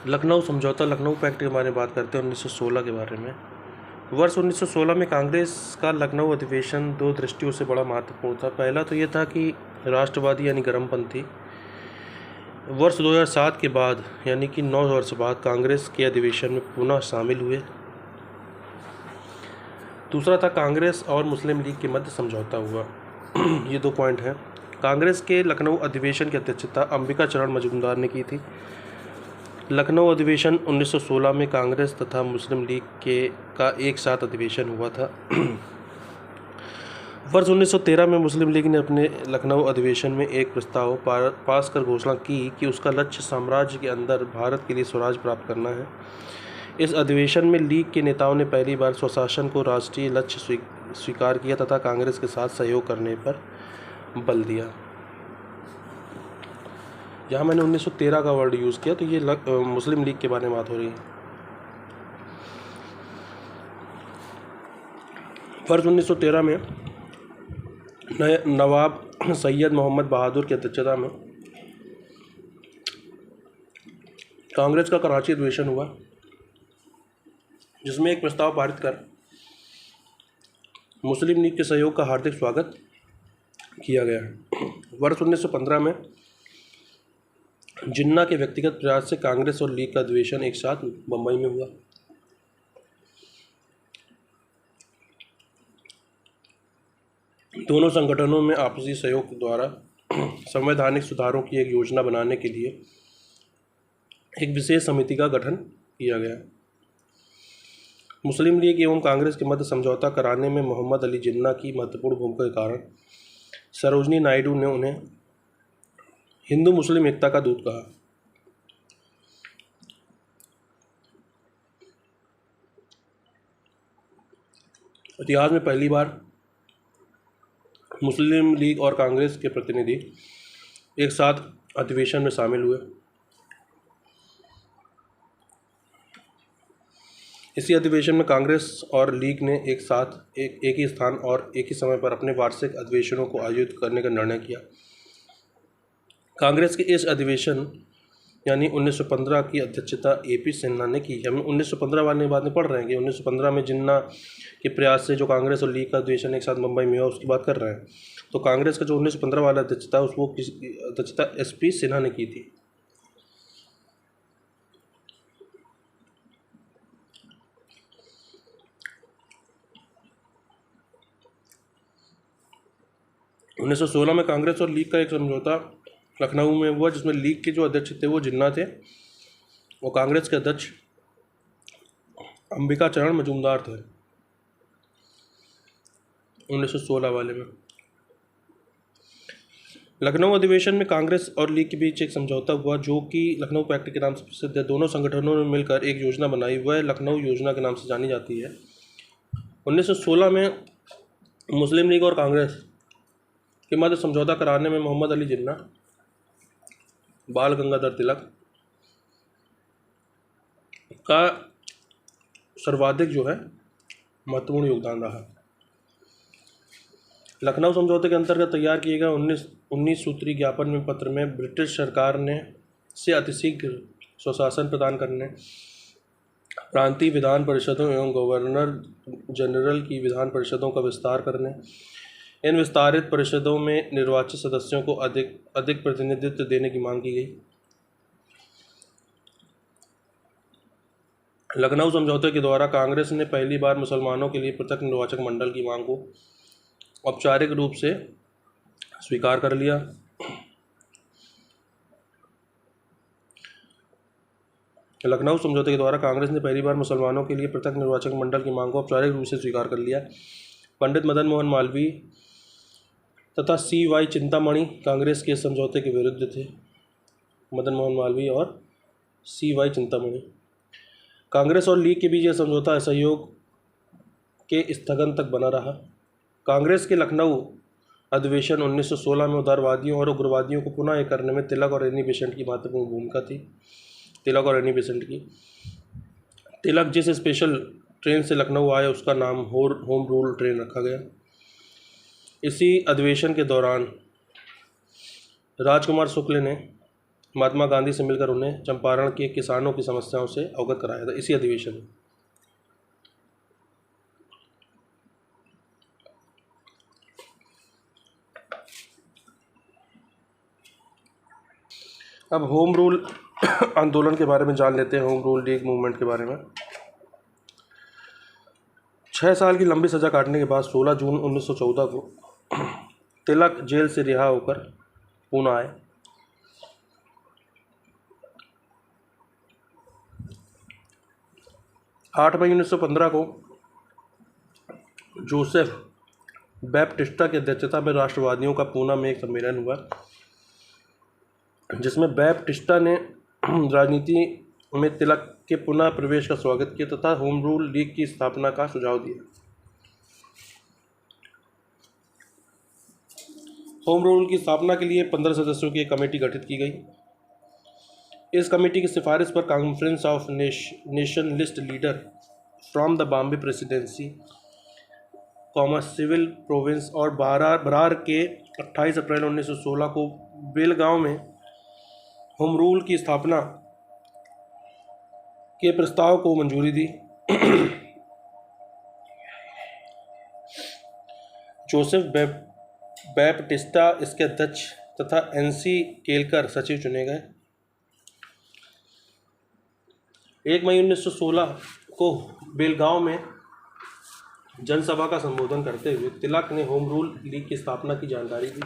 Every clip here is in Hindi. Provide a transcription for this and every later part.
लखनऊ समझौता, लखनऊ पैक्ट के बारे में बात करते हैं 1916 के बारे में। वर्ष 1916 में कांग्रेस का लखनऊ अधिवेशन दो दृष्टियों से बड़ा महत्वपूर्ण था। पहला तो ये था कि राष्ट्रवादी यानी गर्मपंथी वर्ष 2007 के बाद यानी कि 9 वर्ष बाद कांग्रेस के अधिवेशन में पुनः शामिल हुए। दूसरा था कांग्रेस और मुस्लिम लीग के मध्य समझौता हुआ। ये 2 पॉइंट हैं। कांग्रेस के लखनऊ अधिवेशन की अध्यक्षता अंबिका चरण मजूमदार ने की थी। लखनऊ अधिवेशन 1916 में कांग्रेस तथा मुस्लिम लीग का एक साथ अधिवेशन हुआ था। वर्ष 1913 में मुस्लिम लीग ने अपने लखनऊ अधिवेशन में एक प्रस्ताव पास कर घोषणा की कि उसका लक्ष्य साम्राज्य के अंदर भारत के लिए स्वराज प्राप्त करना है। इस अधिवेशन में लीग के नेताओं ने पहली बार स्वशासन को राष्ट्रीय लक्ष्य स्वीकार किया तथा कांग्रेस के साथ सहयोग करने पर बल दिया। यहाँ मैंने 1913 का वर्ड यूज़ किया, तो ये मुस्लिम लीग के बारे में बात हो रही है। वर्ष 1913 में नवाब सैयद मोहम्मद बहादुर की अध्यक्षता में कांग्रेस का कराची अधिवेशन हुआ, जिसमें एक प्रस्ताव पारित कर मुस्लिम लीग के सहयोग का हार्दिक स्वागत किया गया। वर्ष 1915 में जिन्ना के व्यक्तिगत प्रयास से कांग्रेस और लीग का अधिवेशन एक साथ बम्बई में हुआ। दोनों संगठनों में आपसी सहयोग द्वारा संवैधानिक सुधारों की एक योजना बनाने के लिए एक विशेष समिति का गठन किया गया। मुस्लिम लीग एवं कांग्रेस के मध्य समझौता कराने में मोहम्मद अली जिन्ना की महत्वपूर्ण भूमिका के कारण सरोजनी नायडू ने उन्हें हिंदू मुस्लिम एकता का दूत कहा। इतिहास में पहली बार मुस्लिम लीग और कांग्रेस के प्रतिनिधि एक साथ अधिवेशन में शामिल हुए। इसी अधिवेशन में कांग्रेस और लीग ने एक साथ एक ही स्थान और एक ही समय पर अपने वार्षिक अधिवेशनों को आयोजित करने का निर्णय किया। कांग्रेस के इस अधिवेशन यानी 1915 की अध्यक्षता AP सिन्हा ने की। हम 1915 वाले बात में पढ़ रहे हैं कि 1915 में जिन्ना के प्रयास से जो कांग्रेस और लीग का अधिवेशन एक साथ मुंबई में हुआ, उसकी बात कर रहे हैं। तो कांग्रेस का जो 1915 वाला अध्यक्षता उसको अध्यक्षता SP सिन्हा ने की थी। उन्नीस सौ 16 में कांग्रेस और लीग का एक समझौता लखनऊ में हुआ, जिसमें लीग के जो अध्यक्ष थे वो जिन्ना थे और कांग्रेस के अध्यक्ष अंबिका चरण मजूमदार थे 1916 वाले में। लखनऊ अधिवेशन में कांग्रेस और लीग के बीच एक समझौता हुआ जो कि लखनऊ पैक्ट के नाम से प्रसिद्ध है। दोनों संगठनों ने मिलकर एक योजना बनाई, वह लखनऊ योजना के नाम से जानी जाती है। 1916 में मुस्लिम लीग और कांग्रेस के मध्य समझौता कराने में मोहम्मद अली जिन्ना, बाल गंगाधर तिलक का सर्वाधिक जो है महत्वपूर्ण योगदान रहा। लखनऊ समझौते के अंतर्गत तैयार किए गए 19 सूत्री ज्ञापन में पत्र में ब्रिटिश सरकार ने से अतिशीघ्र स्वशासन प्रदान करने, प्रांतीय विधान परिषदों एवं गवर्नर जनरल की विधान परिषदों का विस्तार करने, इन विस्तारित परिषदों में निर्वाचित सदस्यों को अधिक प्रतिनिधित्व देने की मांग की गई। लखनऊ समझौते के द्वारा कांग्रेस ने पहली बार मुसलमानों के लिए पृथक निर्वाचक मंडल की मांग को औपचारिक रूप से स्वीकार कर लिया। लखनऊ समझौते के द्वारा कांग्रेस ने पहली बार मुसलमानों के लिए पृथक निर्वाचक मंडल की मांग को औपचारिक रूप से स्वीकार कर लिया। पंडित मदन मोहन मालवीय तथा CY चिंतामणि कांग्रेस के समझौते के विरुद्ध थे। मदन मोहन मालवीय और CY चिंतामणि। कांग्रेस और लीग के बीच यह समझौता असहयोग के स्थगन तक बना रहा। कांग्रेस के लखनऊ अधिवेशन 1916 में उदारवादियों और उग्रवादियों को पुनः एक करने में तिलक और एनी बेसेंट की महत्वपूर्ण भूमिका थी। तिलक और एनी बेसेंट की। तिलक जिस स्पेशल ट्रेन से लखनऊ आए उसका नाम होम रूल ट्रेन रखा गया। इसी अधिवेशन के दौरान राजकुमार शुक्ल ने महात्मा गांधी से मिलकर उन्हें चंपारण के किसानों की समस्याओं से अवगत कराया था इसी अधिवेशन में। अब होम रूल आंदोलन के बारे में जान लेते हैं, होम रूल लीग मूवमेंट के बारे में। 6 साल की लंबी सज़ा काटने के बाद 16 जून 1914 को तिलक जेल से रिहा होकर पुणे आए। 8 मई 1915 को जोसेफ बैप्टिस्टा की अध्यक्षता में राष्ट्रवादियों का पूना में एक सम्मेलन हुआ, जिसमें बैप्टिस्टा ने राजनीति में तिलक के पुनः प्रवेश का स्वागत किया तथा होम रूल लीग की स्थापना का सुझाव दिया। होम रूल की स्थापना के लिए 15 सदस्यों की एक कमेटी गठित की गई। इस कमेटी की सिफारिश पर conference of nationalist leader from the Bombay presidency civil province और बरार के 28 अप्रैल 1916 को बेलगांव में होम रूल की स्थापना के प्रस्ताव को मंजूरी दी। जोसेफ बैप्टिस्टा इसके अध्यक्ष तथा एनसी केलकर सचिव चुने गए। 1 मई 1916 को बेलगांव में जनसभा का संबोधन करते हुए तिलक ने होम रूल लीग की स्थापना की जानकारी दी।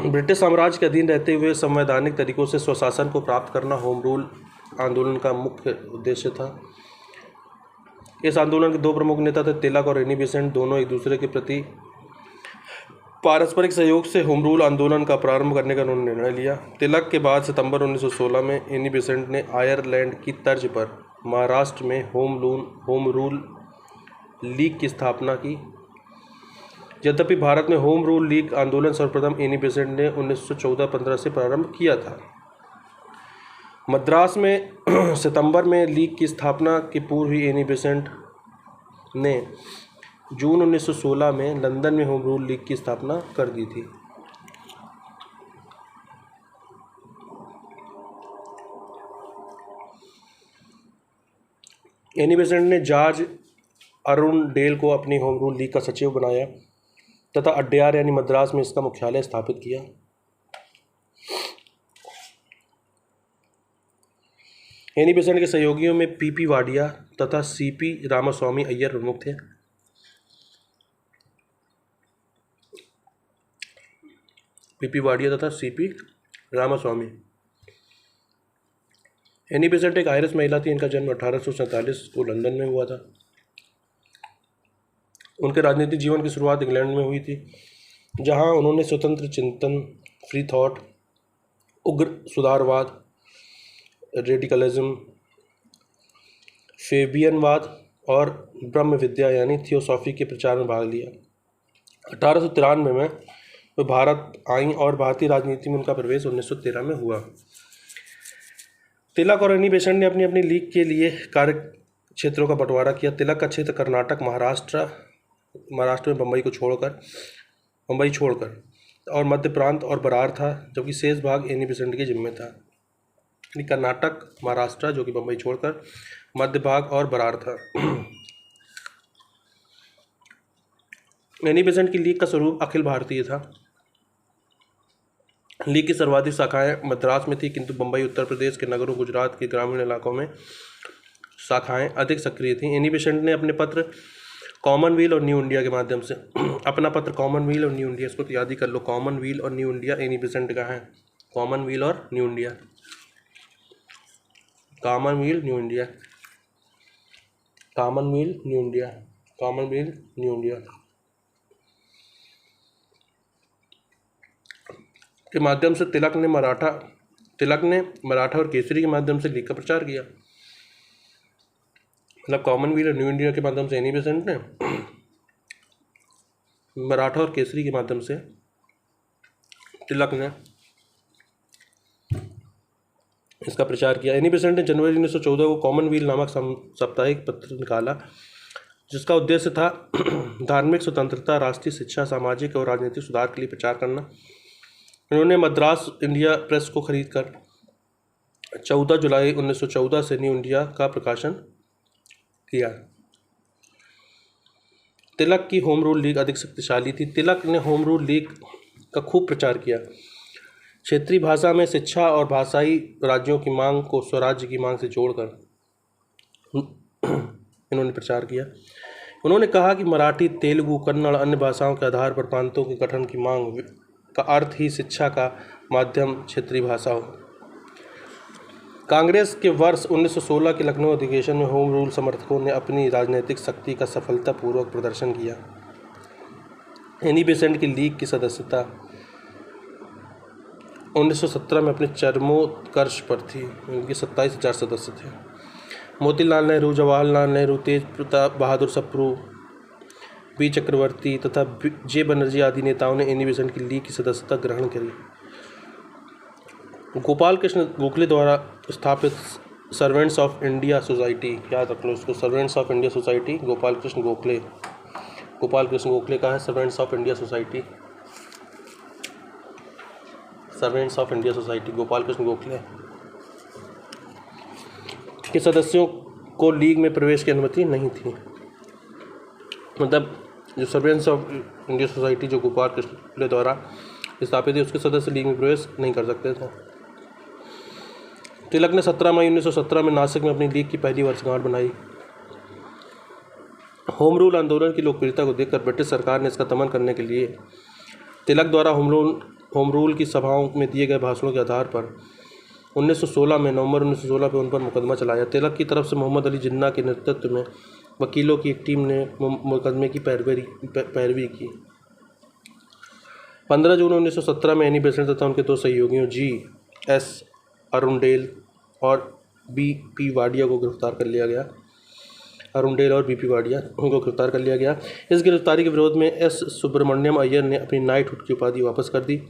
ब्रिटिश साम्राज्य के अधीन रहते हुए संवैधानिक तरीकों से स्वशासन को प्राप्त करना होम रूल आंदोलन का मुख्य उद्देश्य था। इस आंदोलन के 2 प्रमुख नेता थे, तिलक और एनी बेसेंट। दोनों एक दूसरे के प्रति पारस्परिक सहयोग से होम रूल आंदोलन का प्रारंभ करने का उन्होंने निर्णय लिया। तिलक के बाद सितंबर 1916 में एनी बेसेंट ने आयरलैंड की तर्ज पर महाराष्ट्र में होम रूल लीग की स्थापना की। यद्यपि भारत में होम रूल लीग आंदोलन सर्वप्रथम एनी बेसेंट ने 1914-15 से प्रारंभ किया था। मद्रास में सितंबर में लीग की स्थापना के पूर्व ही एनी बेसेंट ने जून 1916 में लंदन में होम रूल लीग की स्थापना कर दी थी। एनी बेसेंट ने जॉर्ज अरुणडेल को अपनी होम रूल लीग का सचिव बनाया तथा अड्यार यानी मद्रास में इसका मुख्यालय स्थापित किया। एनी बेसेंट के सहयोगियों में पीपी वाडिया तथा सीपी रामास्वामी अय्यर प्रमुख थे। पीपी वाडिया तथा सीपी रामास्वामी। एनी बेसेंट एक आयरिश महिला थी। इनका जन्म 1847 को लंदन में हुआ था। उनके राजनीतिक जीवन की शुरुआत इंग्लैंड में हुई थी, जहां उन्होंने स्वतंत्र चिंतन, फ्री थॉट, उग्र सुधारवाद, रेडिकलिज्म, फेबियनवाद और ब्रह्म विद्या यानी थियोसॉफी के प्रचार में भाग लिया। 1893 में वे भारत आईं और भारतीय राजनीति में उनका प्रवेश 1913 में हुआ। तिलक और एनी बेसेंट ने अपनी अपनी लीग के लिए कार्य क्षेत्रों का बंटवारा किया। तिलक का क्षेत्र कर्नाटक, महाराष्ट्र में बम्बई छोड़कर और मध्य प्रांत और बरार था, जबकि शेष भाग एनी बेसेंट के जिम्मे था। कर्नाटक, महाराष्ट्र जो कि बम्बई छोड़कर, मध्य भाग और बरार था। एनी बेसेंट की लीग का स्वरूप अखिल भारतीय था। लीग की सर्वाधिक शाखाएं मद्रास में थी, किंतु बम्बई, उत्तर प्रदेश के नगरों, गुजरात के ग्रामीण इलाकों में शाखाएं अधिक सक्रिय थीं। एनी बेसेंट ने अपने पत्र कॉमनवेल और न्यू इंडिया के माध्यम से अपना पत्र कॉमनवेल और न्यू इंडिया, इसको याद ही कर लो, कॉमनवेल और न्यू इंडिया एनी बेसेंट का है। कॉमनवेल और New India, Commonweal New India, Commonweal New India, Commonweal New India के माध्यम से तिलक ने मराठा और केसरी के माध्यम से लीग का प्रचार किया। मतलब कॉमनवेल और न्यू इंडिया के माध्यम से एनी बेसेंट ने, मराठा और केसरी के माध्यम से तिलक ने इसका प्रचार किया। एनी बेसेंट ने जनवरी 1914 को कॉमनवेल नामक साप्ताहिक पत्र निकाला। जिसका उद्देश्य था धार्मिक स्वतंत्रता, राष्ट्रीय शिक्षा, सामाजिक और राजनीतिक सुधार के लिए प्रचार करना। इन्होंने मद्रास इंडिया प्रेस को खरीद कर 14 जुलाई 1914 से न्यू इंडिया का प्रकाशन किया। तिलक की होम रूल लीग अधिक शक्तिशाली थी। तिलक ने होम रूल लीग का खूब प्रचार किया। क्षेत्रीय भाषा में शिक्षा और भाषाई राज्यों की मांग को स्वराज्य की मांग से जोड़कर इन्होंने प्रचार किया। उन्होंने कहा कि मराठी, तेलुगु, कन्नड़ अन्य भाषाओं के आधार पर प्रांतों के गठन की मांग का अर्थ ही शिक्षा का माध्यम क्षेत्रीय भाषा हो। कांग्रेस के वर्ष 1916 के लखनऊ अधिवेशन में होम रूल समर्थकों ने अपनी राजनीतिक शक्ति का सफलतापूर्वक प्रदर्शन किया। एनी बेसेंट की लीग की सदस्यता 1917 में अपने चरमोत्कर्ष पर थी। उनके 27,000 सदस्य थे। मोतीलाल नेहरू, जवाहरलाल नेहरू, तेज प्रताप बहादुर सप्रू, बी चक्रवर्ती तथा जे बनर्जी आदि नेताओं ने एनी बेसेंट की लीग की सदस्यता ग्रहण करी। गोपाल कृष्ण गोखले द्वारा स्थापित सर्वेंट्स ऑफ इंडिया सोसाइटी, याद रख लो इसको, servants of India society Gopal Krishna Gokhale का है। Servants of India society Gopal Krishna Gokhale के सदस्यों को लीग में प्रवेश की अनुमति नहीं थी। मतलब जो सर्वेंट्स ऑफ इंडिया सोसाइटी जो गोपाल कृष्ण गोखले द्वारा स्थापित है, उसके सदस्य लीग में प्रवेश नहीं कर सकते थे। तिलक ने 17 मई 1917 में नासिक में अपनी लीग की पहली वर्षगांठ बनाई। होम रूल आंदोलन की लोकप्रियता को देखकर ब्रिटिश सरकार ने इसका दमन करने के लिए तिलक द्वारा होम रूल की सभाओं में दिए गए भाषणों के आधार पर नवंबर 1916 में उन पर मुकदमा चलाया। तिलक की तरफ से मोहम्मद अली जिन्ना के नेतृत्व में वकीलों की एक टीम ने मुकदमे की पैरवी की। 15 जून 1917 में एनी बेसेंट तथा उनके दो सहयोगियों G.S. अरुणडेल और B.P. वाडिया को गिरफ्तार कर लिया गया। इस गिरफ्तारी के विरोध में S. सुब्रमण्यम अय्यर ने अपनी नाइटहुड की उपाधि वापस कर दी।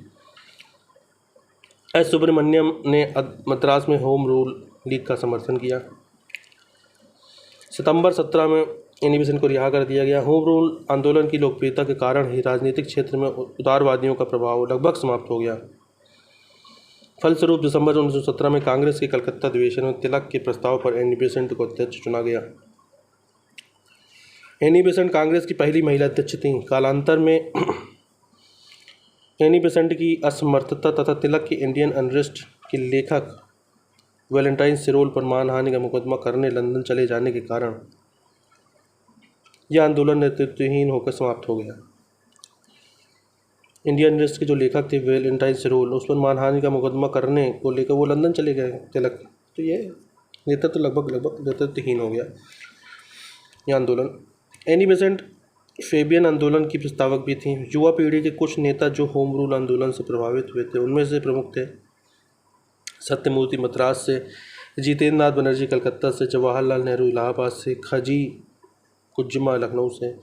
S. सुब्रमण्यम ने मद्रास में होम रूल लीग का समर्थन किया। सितंबर 17 में एनी बेसेंट को रिहा कर दिया गया। होम रूल आंदोलन की लोकप्रियता के कारण ही राजनीतिक क्षेत्र में उदारवादियों का प्रभाव लगभग समाप्त हो गया। फलस्वरूप दिसंबर 1917 में कांग्रेस के कलकत्ता अधिवेशन में तिलक के प्रस्ताव पर एनी बेसेंट को अध्यक्ष चुना गया। एनी बेसेंट कांग्रेस की पहली महिला अध्यक्ष थीं। कालांतर में एनी बेसेंट की असमर्थता तथा तिलक की इंडियन अनरेस्ट के लेखक वैलेंटाइन सिरोल पर मानहानि का मुकदमा करने लंदन चले जाने के कारण यह आंदोलन नेतृत्वहीन होकर समाप्त हो गया। इंडियन अनरेस्ट के जो लेखक थे वैलेंटाइन सिरोल, उस पर मानहानि का मुकदमा करने को लेकर वो लंदन चले गए तिलक। तो ये नेतृत्व लगभग नेतृत्वहीन हो गया यह आंदोलन। एनी बेसेंट फेबियन आंदोलन की प्रस्तावक भी थी। युवा पीढ़ी के कुछ नेता जो होम रूल आंदोलन से प्रभावित हुए थे उनमें से प्रमुख थे सत्यमूर्ति मद्रास से, जितेंद्र नाथ बनर्जी कलकत्ता से, जवाहरलाल नेहरू इलाहाबाद से, खजी कुज्जमा लखनऊ से,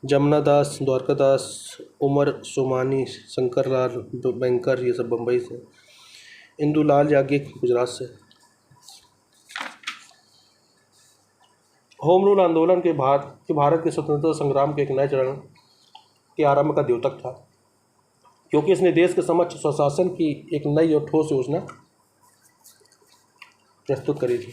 जमुना दास द्वारकादास, उमर सोमानी, शंकरलाल बैंकर ये सब बम्बई से, इंदुलाल याज्ञिक गुजरात से। होम रूल आंदोलन के भारत के स्वतंत्रता संग्राम के एक नए चरण के आरंभ का द्योतक था, क्योंकि इसने देश के समक्ष स्वशासन की एक नई और ठोस योजना प्रस्तुत करी थी।